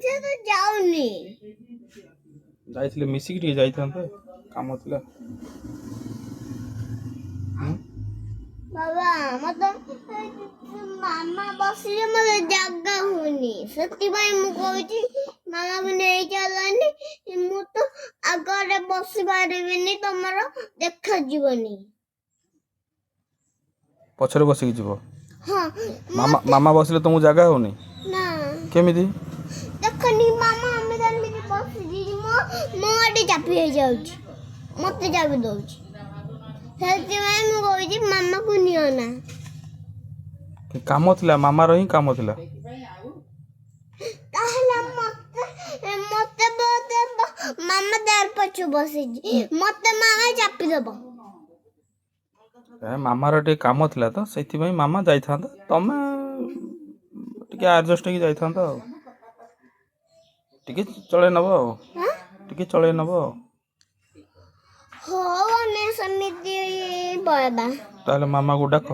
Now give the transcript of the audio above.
ସେ ତ ଯାଉନି। ଯାଇଥିଲେ ମିଶିକି ଟିକେ ଯାଇଥାନ୍ତେ, କାମ ଥିଲା। ବାବା ମତେ ମାମା ବସିଲେ ମତେ ଜାଗା ହଉନି, ସେଥିପାଇଁ ମୁଁ କହୁଛି ମାମାକୁ ନେଇ ଚାଲନି। ମୁଁ ତ ଆଗରେ ବସି ପାରିବିନି, ତମର ଦେଖାଯିବନି। ପଛରେ ବସିକି ଯିବ? ହଁ। ମାମା ବସିଲେ ତମକୁ ଜାଗା ହଉନି? ନା। କେମିତି? ଦେଖନି ମାମା ଆମେ ଯେମିତି ବସିଛି ମୋ ଆଡେ ଚାପି ହେଇଯାଉଛି, ମତେ ଚାପି ଦଉଛି। ସେଥିପାଇଁ ମୁଁ କହୁଛି ମାମାକୁ ନିଅ ନା। କାମ ଥିଲା, ମାମାର ହିଁ କାମ ଥିଲା। ତାହେଲେ ମତେ ମାମା ତାର ପଛ ବସିଛି, ମତେ ମାମା ଚାପି ଦବ। ମାମାର ଟିକେ କାମ ଥିଲା ତ, ସେଇଥିପାଇଁ ମାମା ଯାଇଥାନ୍ତା, ତମେ ଟିକେ ଆଡଜଷ୍ଟ ହେଇକି ଯାଇଥାନ୍ତା ଆଉ। ଟିକେ ଚଳେଇ ନବ ଆଉ, ଟିକେ ଚଳେଇ ନବ ଆଉ। ହଉ ଆମେ ସେମିତି ପଳେଇବା। ତାହେଲେ ମାମାକୁ ଡାକ।